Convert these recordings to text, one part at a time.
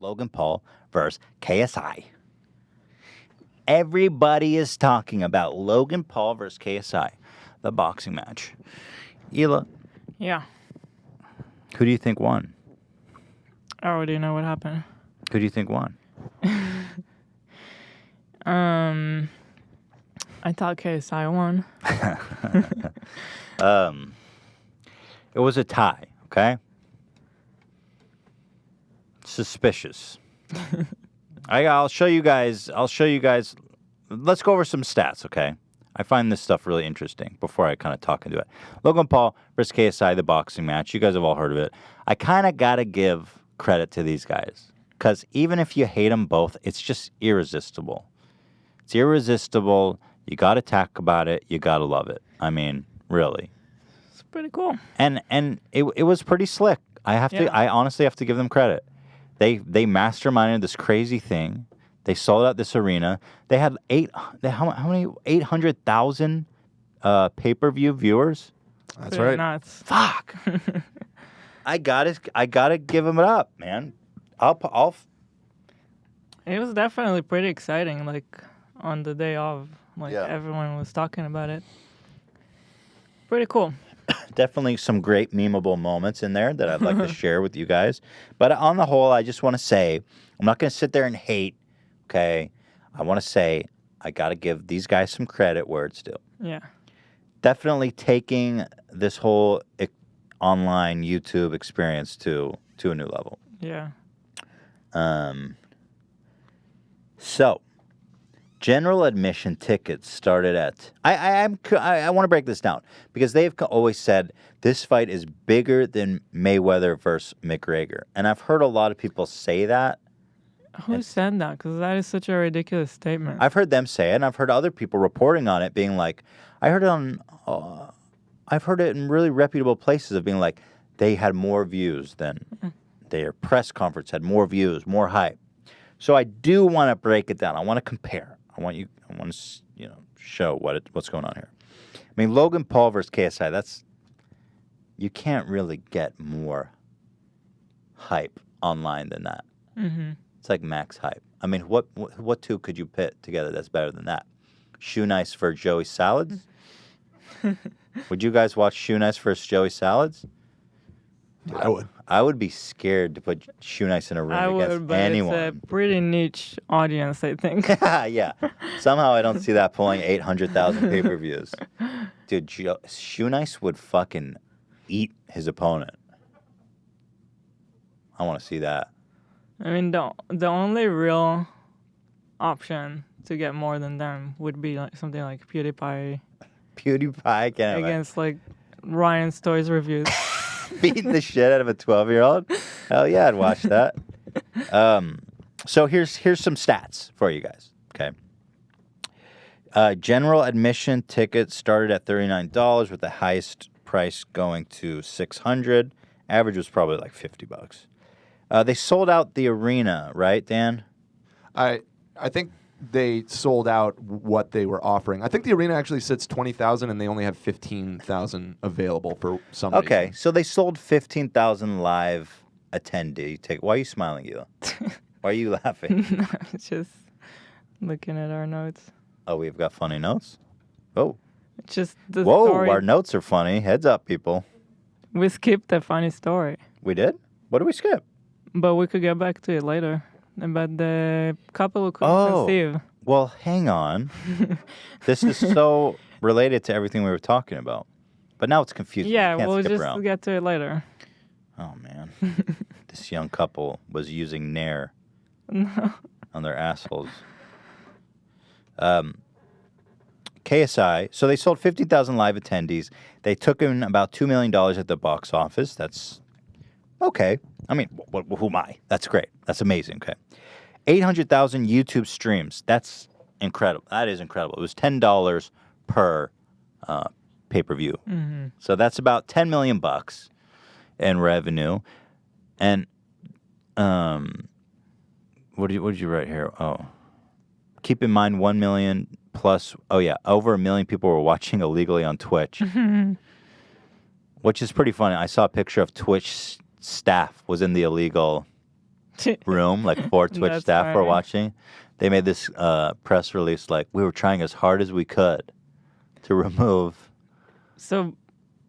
Logan Paul versus KSI. Everybody is talking about Logan Paul versus KSI, the boxing match. Hila, Yeah. who do you think won? I already know what happened. Who do you think won? I thought KSI won. It was a tie, okay? Suspicious. I'll show you guys. Let's go over some stats, okay? I find this stuff really interesting before I kind of talk into it. Logan Paul versus KSI, the boxing match. You guys have all heard of it. I kind of got to give credit to these guys because even if you hate them both, it's just irresistible. It's irresistible. You got to talk about it. You got to love it. I mean, really. It's pretty cool. And it was pretty slick. I honestly have to give them credit. They masterminded this crazy thing. They sold out this arena. They had how many 800,000 pay-per-view viewers. That's right. Nuts. Fuck. I gotta give them it up, man. It was definitely pretty exciting. Like on the day of, Yeah. everyone was talking about it. Pretty cool. Definitely some great memeable moments in there that I'd like to share with you guys. But on the whole, I just want to say, I'm not going to sit there and hate, okay? I want to say I got to give these guys some credit where it's due. Yeah. Definitely taking this whole online YouTube experience to a new level. Yeah. So, general admission tickets started at... I want to break this down because they've always said this fight is bigger than Mayweather versus McGregor. And I've heard a lot of people say that. Who said that? Because that is such a ridiculous statement. I've heard them say it, and I've heard other people reporting on it being like... I've heard it in really reputable places of being like, they had more views than... Their press conference had more views, more hype. So I do want to break it down. I want to compare. I want to show what's going on here. I mean, Logan Paul versus KSI. You can't really get more hype online than that. Mm-hmm. It's like max hype. I mean, what two could you pit together that's better than that? Shoe Nice for Joey Salads. Would you guys watch Shoe Nice versus Joey Salads? Dude, I would. I would be scared to put Shoe Nice in a room against anyone. It's a pretty niche audience, I think. Yeah. Somehow I don't see that pulling 800,000 pay-per-views. Dude, Shoe Nice would fucking eat his opponent. I want to see that. I mean, the only real option to get more than them would be like something like PewDiePie against like Ryan's Toys Reviews. Beating the shit out of a 12-year-old? Hell yeah, I'd watch that. So here's some stats for you guys, okay? General admission tickets started at $39 with the highest price going to $600. Average was probably like $50. They sold out the arena, right, Dan? I think they sold out what they were offering. I think the arena actually sits 20,000 and they only have 15,000 available for some reason. Okay, so they sold 15,000 live attendee tickets. Why are you smiling, Hila? Why are you laughing? I'm just looking at our notes. Oh, we've got funny notes? Oh. Just the Whoa, story. our notes are funny. Heads up, people. We skipped the funny story. We did? What did we skip? But we could get back to it later. About the couple who couldn't conceive. Well, hang on. This is so related to everything we were talking about. But now it's confusing. Yeah, You can't we'll skip just around. get to it later. Oh, man. This young couple was using Nair on their assholes. KSI, so they sold 50,000 live attendees. They took in about $2 million at the box office. That's okay. I mean, who am I? That's great. That's amazing. Okay. 800,000 YouTube streams. That's incredible. That is incredible. It was $10 per pay-per-view. Mm-hmm. So that's about $10 million in revenue. And what did you write here? Oh. Keep in mind 1 million plus, over 1 million people were watching illegally on Twitch. Which is pretty funny. I saw a picture of Twitch staff was in the illegal room, like 4 Twitch That's staff were funny. watching. They made this press release like, we were trying as hard as we could to remove. So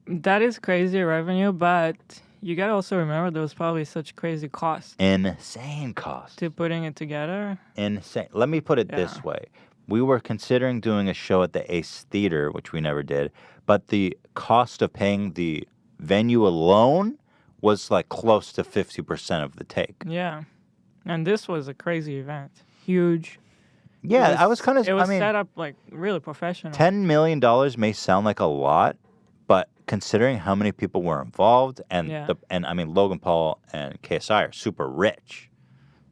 that is crazy revenue, but you gotta also remember there was probably such crazy cost Insane cost. to putting it together. Insane. Let me put it this Yeah. way. We were considering doing a show at the Ace Theater, which we never did, but the cost of paying the venue alone was like close to 50% of the take. Yeah, and this was a crazy event, huge. Yeah, I was kind of. It was I mean, set up like really professional. $10 million may sound like a lot, but considering how many people were involved and Yeah. I mean Logan Paul and KSI are super rich.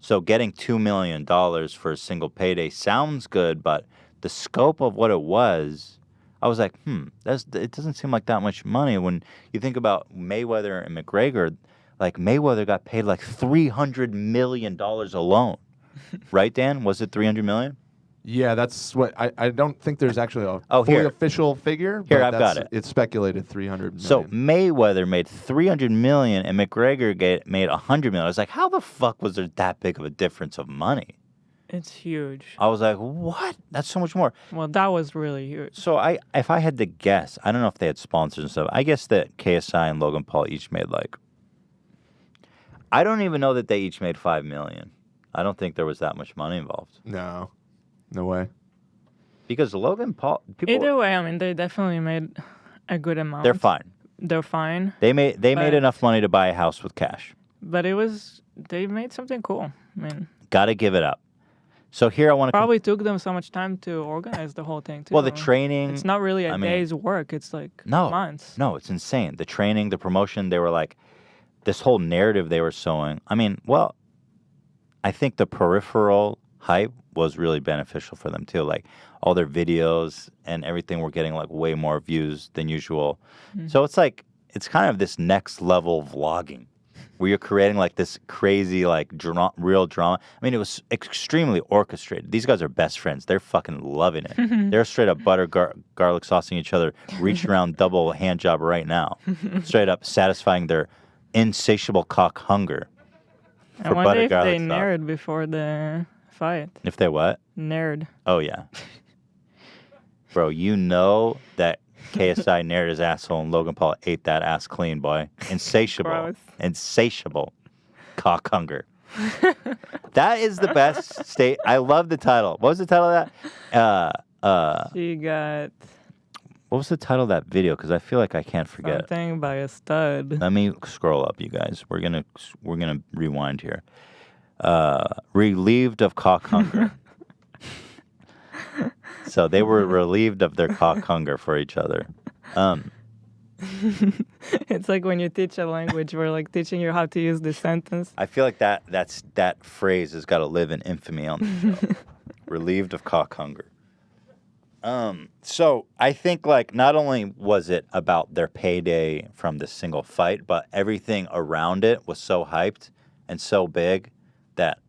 So getting $2 million for a single payday sounds good, but the scope of what it was, I was like, it doesn't seem like that much money when you think about Mayweather and McGregor. Like Mayweather got paid like $300 million alone. Right, Dan? Was it $300 million? Yeah, that's what I don't think there's actually a Oh, fully here. official figure. Here, but I've got that's- it. It's speculated 300 million. So Mayweather made $300 million and McGregor made $100 million. I was like, how the fuck was there that big of a difference of money? It's huge. I was like, what? That's so much more. Well, that was really huge. So if I had to guess, I don't know if they had sponsors and stuff. I guess that KSI and Logan Paul each made like, I don't even know that they each made $5 million. I don't think there was that much money involved no way. because Logan Paul people Either way, I mean, they definitely made a good amount. they're fine. They're fine. They made But- enough money to buy a house with cash. But they made something cool. I mean, Got to give it up. So here I want to probably took them so much time to organize the whole thing too. well the training. It's not really a I mean- day's work. It's like No. months. No, it's insane. The training, the promotion, they were like, this whole narrative they were sowing. I mean, well, I think the peripheral hype was really beneficial for them too. Like all their videos and everything were getting like way more views than usual. So it's like, it's kind of this next level vlogging where you're creating like this crazy, like real drama. I mean, it was extremely orchestrated. These guys are best friends. They're fucking loving it. They're straight up butter garlic saucing each other, reaching around double hand job right now. Straight up satisfying their insatiable cock hunger. I for wonder butter if they garlic sauce. narrowed before the fight. If they what? Nerd. Oh, yeah. Bro, you know that KSI nared his asshole and Logan Paul ate that ass clean, boy. Insatiable. Gross. Insatiable cock hunger. That is the best state. I love the title. What was the title of that? She got What was the title of that video? Because I feel like I can't forget. something by a stud. Let me scroll up, you guys. We're gonna rewind here. Relieved of cock hunger. So they were relieved of their cock hunger for each other. It's like when you teach a language, we're like teaching you how to use this sentence. I feel like that phrase has got to live in infamy on the show. Relieved of cock hunger. So I think like not only was it about their payday from this single fight, but everything around it was so hyped and so big that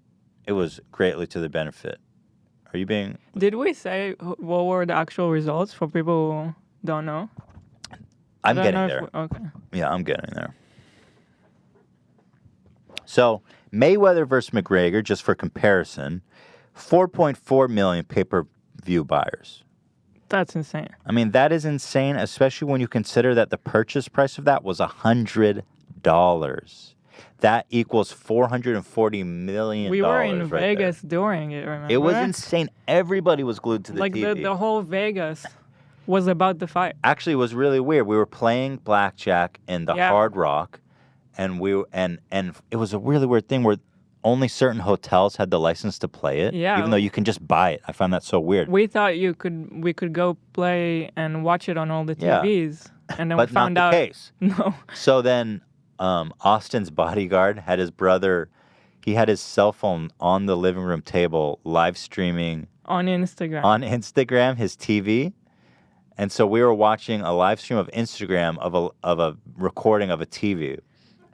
it was greatly to the benefit. Are you being? Did we say what were the actual results for people who don't know? I'm I don't getting know there. Okay. Yeah, I'm getting there. So Mayweather versus McGregor, just for comparison, 4.4 million pay-per-view buyers. That's insane. I mean, that is insane, especially when you consider that the purchase price of that was $100. That equals $440 million. We were in right Vegas there. during it, remember? It was insane. Everybody was glued to the like TV. the whole Vegas was about the fight. Actually, it was really weird. We were playing blackjack in the Yeah. Hard Rock, and it was a really weird thing where only certain hotels had the license to play it. Yeah. Even though you can just buy it. I found that so weird. We thought we could go play and watch it on all the Yeah. TVs, and then But we found not out the case. no. So then Austin's bodyguard had his brother, he had his cell phone on the living room table live streaming On Instagram. on Instagram, his TV. And so we were watching a live stream of Instagram of a recording of a TV.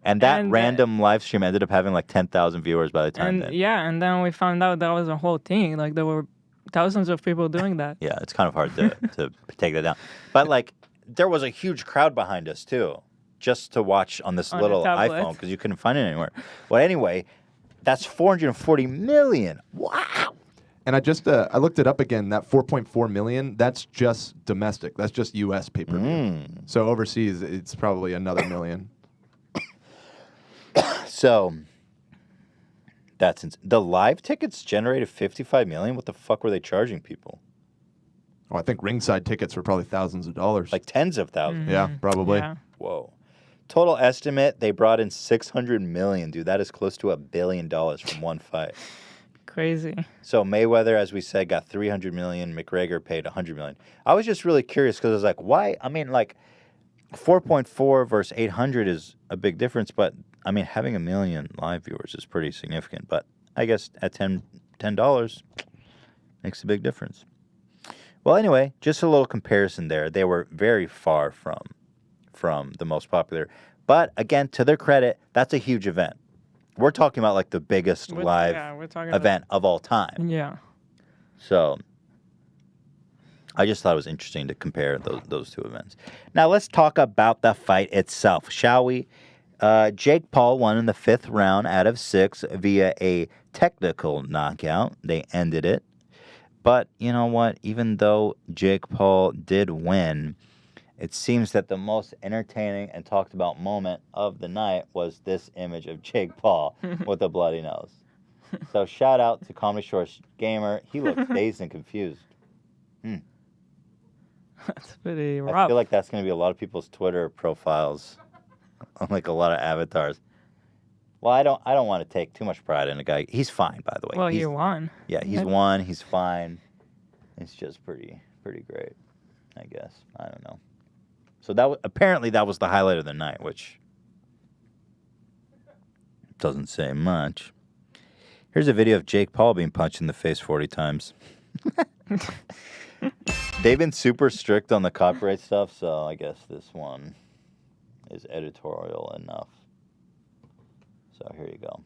And that And random live stream ended up having like 10,000 viewers by the time and then. yeah, and then we found out that was a whole thing. Like there were thousands of people doing that. Yeah, it's kind of hard to take that down. But like there was a huge crowd behind us too, just to watch on this On little the tablet. iPhone because you couldn't find it anywhere. Well, anyway, That's $440 million. Wow. And I just I looked it up again. That 4.4 million, that's just domestic. That's just U.S. pay-per-view. So overseas, it's probably another million. So the live tickets generated $55 million. What the fuck were they charging people? Oh, I think ringside tickets were probably thousands of dollars. Like tens of thousands. Yeah, probably. Yeah. Whoa. Total estimate, they brought in $600 million, dude. That is close to $1 billion from one fight. Crazy. So Mayweather, as we said, got $300 million. McGregor paid $100 million. I was just really curious because I was like, why? I mean, like, 4.4 versus 800 is a big difference, but I mean, having 1 million live viewers is pretty significant. But I guess at $10 makes a big difference. Well, anyway, just a little comparison there. They were very far from the most popular. But again, to their credit, that's a huge event. We're talking about like the biggest live event of all time. Yeah. So I just thought it was interesting to compare those two events. Now let's talk about the fight itself, shall we? Jake Paul won in the 5th round out of 6 via a technical knockout. They ended it. But you know what? Even though Jake Paul did win, it seems that the most entertaining and talked about moment of the night was this image of Jake Paul with a bloody nose. So shout out to Comedy Shorts Gamer. He looks dazed and confused. That's pretty rough. I feel like that's going to be a lot of people's Twitter profiles, like a lot of avatars. Well, I don't want to take too much pride in a guy. He's fine, by the way. Well, he won. Yeah, he's won. He's fine. It's just pretty great, I guess. I don't know. So apparently that was the highlight of the night, which doesn't say much. Here's a video of Jake Paul being punched in the face 40 times. They've been super strict on the copyright stuff, so I guess this one is editorial enough. So here you go.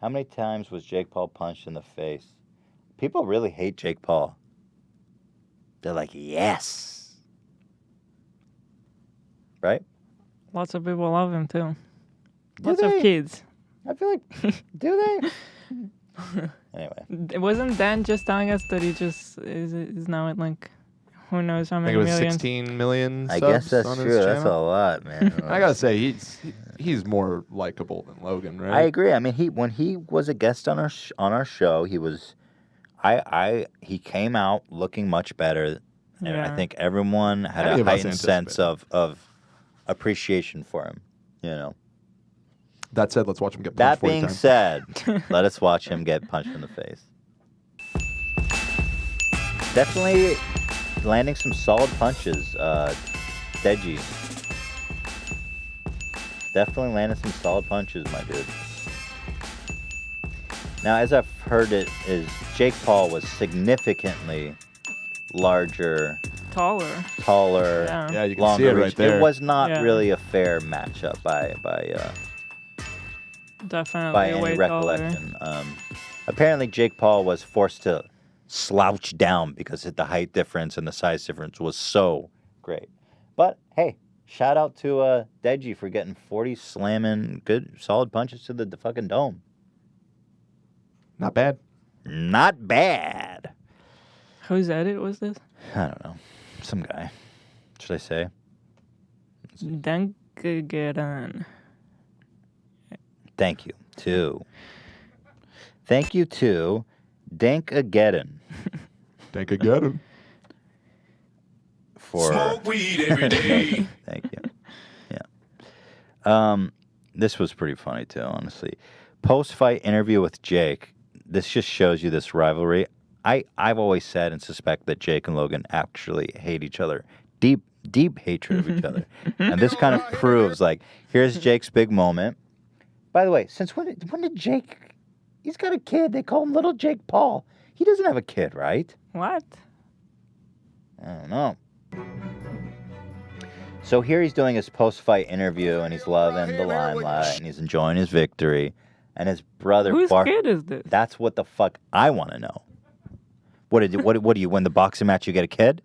How many times was Jake Paul punched in the face? People really hate Jake Paul. They're like, yes. Right? Lots of people love him too. Do Lots they? of kids. I feel like, do they? Anyway. Wasn't Dan just telling us that he just is now at like, who knows how I many think it was millions? 16 million I subs guess that's on his true. That's a channel. lot, man. I gotta say, he's more likable than Logan, right? I agree. I mean, when he was a guest on our show, he was, he came out looking much better, and Yeah. I think everyone had Any a of us heightened sense anticipated. of appreciation for him. You know. That said, let's watch him get That punched 40 being times. said, let us watch him get punched in the face. Definitely landing some solid punches, Deji. Definitely landing some solid punches, my dude. Now, as I've heard it, is Jake Paul was significantly larger, Taller. taller, Yeah, you can longer see it right reach. there. It was not Yeah. really a fair matchup by Definitely any way recollection. Apparently, Jake Paul was forced to slouch down because the height difference and the size difference was so great. But hey, shout out to Deji for getting 40 slamming good, solid punches to the fucking dome. Not bad. Not bad. Whose edit was this? I don't know. Some guy. Should I say? Dankageran. Thank you to Dankageddon Think I get him. for Smoke weed every day. Thank you. Yeah. This was pretty funny too, honestly. Post-fight interview with Jake. This just shows you this rivalry. I've always said and suspect that Jake and Logan actually hate each other. Deep hatred of each other. And this kind of proves, like, here's Jake's big moment. By the way, since when did Jake... He's got a kid. They call him Little Jake Paul. He doesn't have a kid, right? What? I don't know. So here he's doing his post-fight interview, and he's loving the limelight, and he's enjoying his victory. And his brother... Whose kid is this? That's what the fuck I want to know. What do you win the boxing match? You get a kid?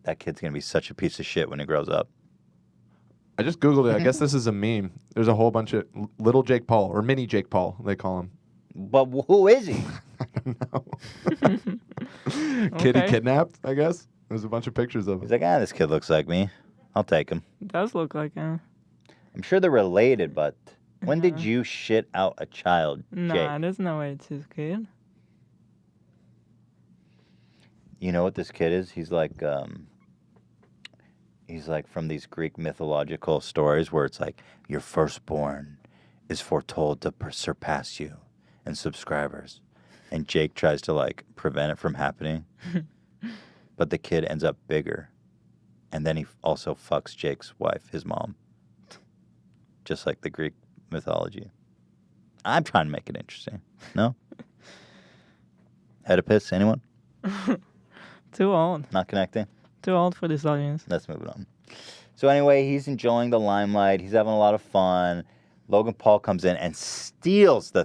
That kid's gonna be such a piece of shit when he grows up. I just Googled it. I guess this is a meme. There's a whole bunch of little Jake Paul, or mini Jake Paul, they call him. But who is he? Kid he kidnapped, I guess. There's a bunch of pictures of him. He's like, this kid looks like me. I'll take him. Does look like him. I'm sure they're related, but when did you shit out a child, Nah, Jake? there's no way it's his kid. You know what this kid is? He's like from these Greek mythological stories where it's like, your firstborn is foretold to surpass you in subscribers. And Jake tries to, like, prevent it from happening. But the kid ends up bigger. And then he also fucks Jake's wife, his mom. Just like the Greek mythology. I'm trying to make it interesting. No? Oedipus, anyone? Too old. Not connecting? Too old for this audience. Let's move it on. So anyway, he's enjoying the limelight. He's having a lot of fun. Logan Paul comes in and steals the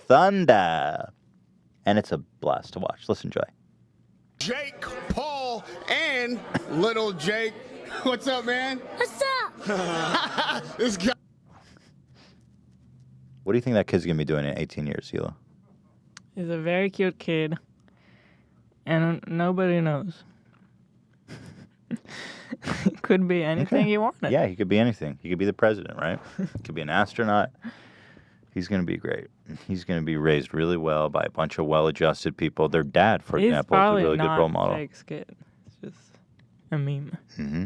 thunder. And it's a blast to watch. Let's enjoy. Jake Paul and little Jake. What's up, man? What's up? This guy. What do you think that kid's going to be doing in 18 years, Hila? He's a very cute kid. And nobody knows. It could be anything he wanted. Yeah, he could be anything. He could be the president, right? He could be an astronaut. He's going to be great. He's going to be raised really well by a bunch of well-adjusted people. Their dad, for He's example, is a probably really good not role model. Jake's kid. It's just a meme. Mm-hmm.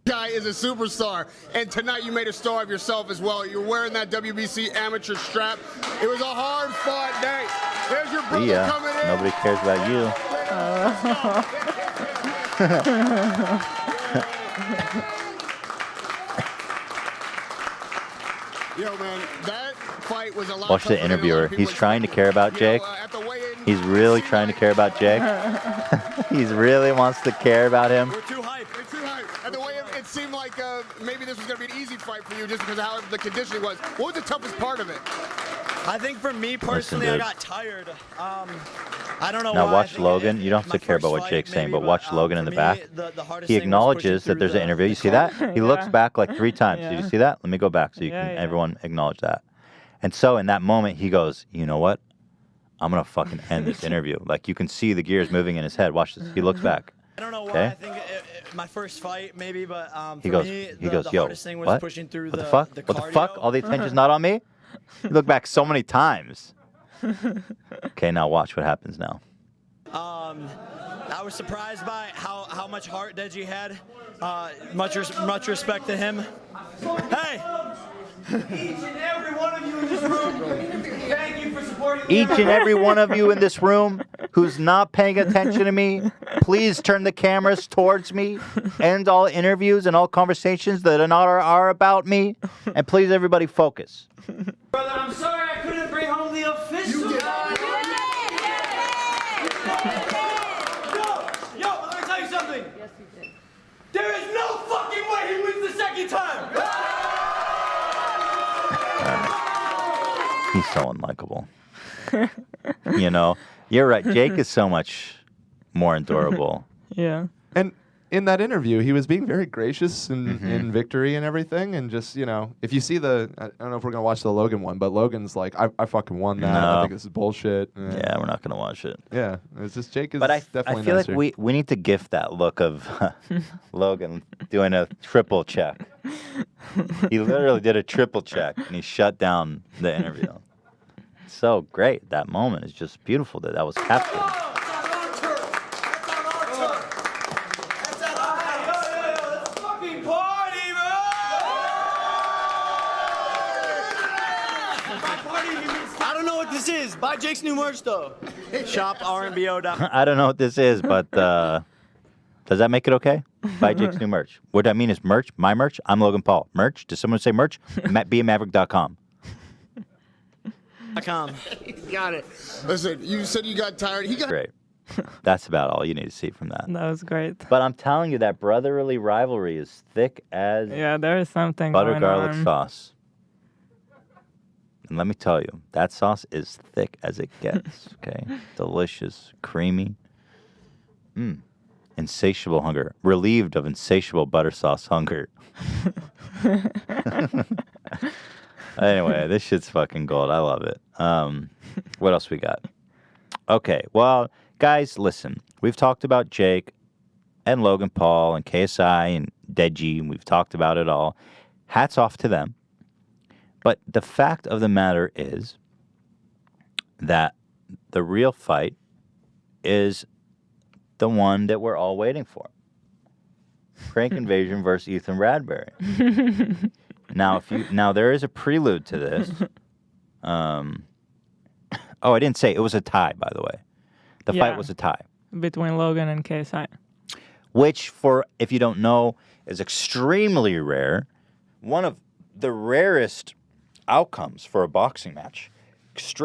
Guy is a superstar, and tonight you made a star of yourself as well. You're wearing that WBC amateur strap. It was a hard-fought day. There's your brother coming in. Nobody cares about you. Yo, man, that fight was a lot. Watch the interviewer. He's trying to care about Jake. He's really trying to care about Jake. He really wants to care about him. We're too hyped. We're too hyped. And the way it seemed like maybe this was going to be an easy fight for you just because of how the conditioning was. What was the toughest part of it? I think for me personally, I got tired. I don't know Now why. watch Logan. You don't have to care about what Jake's saying, but watch Logan in the back. He acknowledges that there's an interview. You see that? He looks back like 3 times. Did you see that? Let me go back so you can everyone acknowledge that. And so in that moment, he goes, you know what? I'm going to fucking end this interview. Like, you can see the gears moving in his head. Watch this. He looks back. I don't know why. Okay? I think my first fight maybe, but He for goes, me, yo, hardest thing was what? pushing through What the the fuck? the What the cardio. fuck? All the attention's not on me? You look back so many times. Okay, now watch what happens now. I was surprised by how much heart Deji had. Much respect to him. Hey! Each and every one of you in this room, thank you for supporting me. Each and every one of you in this room who's not paying attention to me, please turn the cameras towards me. End all interviews and all conversations that are about me. And please, everybody, focus. Brother, I'm sorry I couldn't bring home the official. Yo, let me tell you something. Yes, you did. There is no fucking way he wins the second time. He's so unlikable. You know, you're right. Jake is so much more endurable. Yeah. And in that interview, he was being very gracious in victory and everything. And just, you know, if you see I don't know if we're going to watch the Logan one, but Logan's like, I fucking won that. No. I think this is bullshit. Yeah, we're not going to watch it. Yeah. It's just Jake is But I definitely feel nicer. like we need to gift that look of Logan doing a triple check. He literally did a triple check, and he shut down the interview. So great. That moment is just beautiful that was captured. I don't know what this is. Buy Jake's new merch though. Shop rnbo.com. I don't know what this is, but does that make it okay? Buy Jake's new merch. What I mean is merch, my merch. I'm Logan Paul. Merch? Does someone say merch? BeAMaverick.com. Got it. Listen, you said you got tired. He got Great. That's about all you need to see from that. That was great. But I'm telling you, that brotherly rivalry is thick as Yeah, there is something butter going garlic on. sauce. And let me tell you, that sauce is thick as it gets. Okay, delicious, creamy. insatiable hunger, relieved of insatiable butter sauce hunger. Anyway, this shit's fucking gold. I love it. What else we got? Okay, well, guys, listen. We've talked about Jake and Logan Paul and KSI and Deji, and we've talked about it all. Hats off to them. But the fact of the matter is that the real fight is the one that we're all waiting for. Crank Invasion versus Ethan Radbury. Now, there is a prelude to this. I didn't say it was a tie, by the way. The fight was a tie between Logan and KSI, which, if you don't know, is extremely rare. One of the rarest outcomes for a boxing match,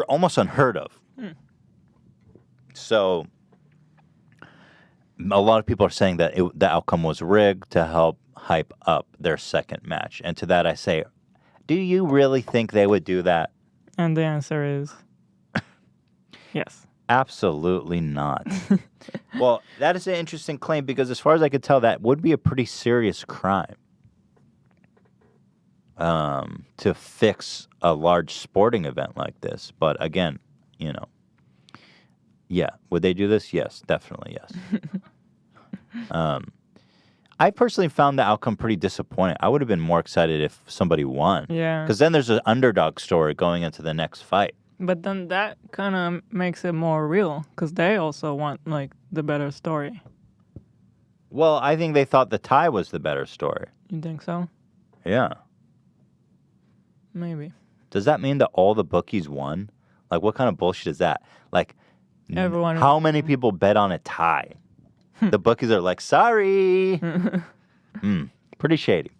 almost unheard of. So, a lot of people are saying that the outcome was rigged to help hype up their second match. And to that I say, do you really think they would do that? And the answer is yes. Absolutely not. Well, that is an interesting claim because as far as I could tell, that would be a pretty serious crime. To fix a large sporting event like this. But again, yeah. Would they do this? Yes, definitely yes. I personally found the outcome pretty disappointing. I would have been more excited if somebody won. Yeah. Because then there's an underdog story going into the next fight. But then that kind of makes it more real because they also want, the better story. Well, I think they thought the tie was the better story. You think so? Yeah. Maybe. Does that mean that all the bookies won? What kind of bullshit is that? Everyone. How many people bet on a tie? The bookies are like, sorry. Pretty shady.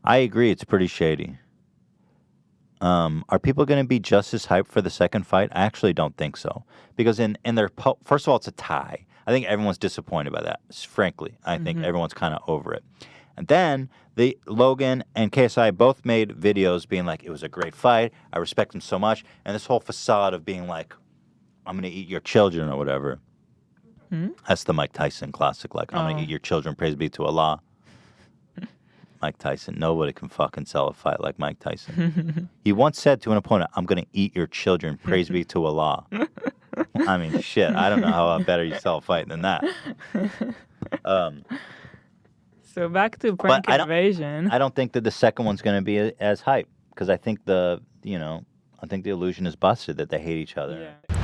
I agree, it's pretty shady. Are people going to be just as hyped for the second fight? I actually don't think so. Because in their first of all, it's a tie. I think everyone's disappointed by that. Frankly, I think everyone's kind of over it. And then Logan and KSI both made videos being like, it was a great fight. I respect him so much. And this whole facade of being like, I'm going to eat your children or whatever. That's the Mike Tyson classic. I'm going to eat your children. Praise be to Allah. Mike Tyson. Nobody can fucking sell a fight like Mike Tyson. He once said to an opponent, I'm going to eat your children. Praise be to Allah. I mean, shit. I don't know how better you sell a fight than that. So back to Prank Invasion. I don't think that the second one's going to be as hype because I think the illusion is busted that they hate each other. Yeah.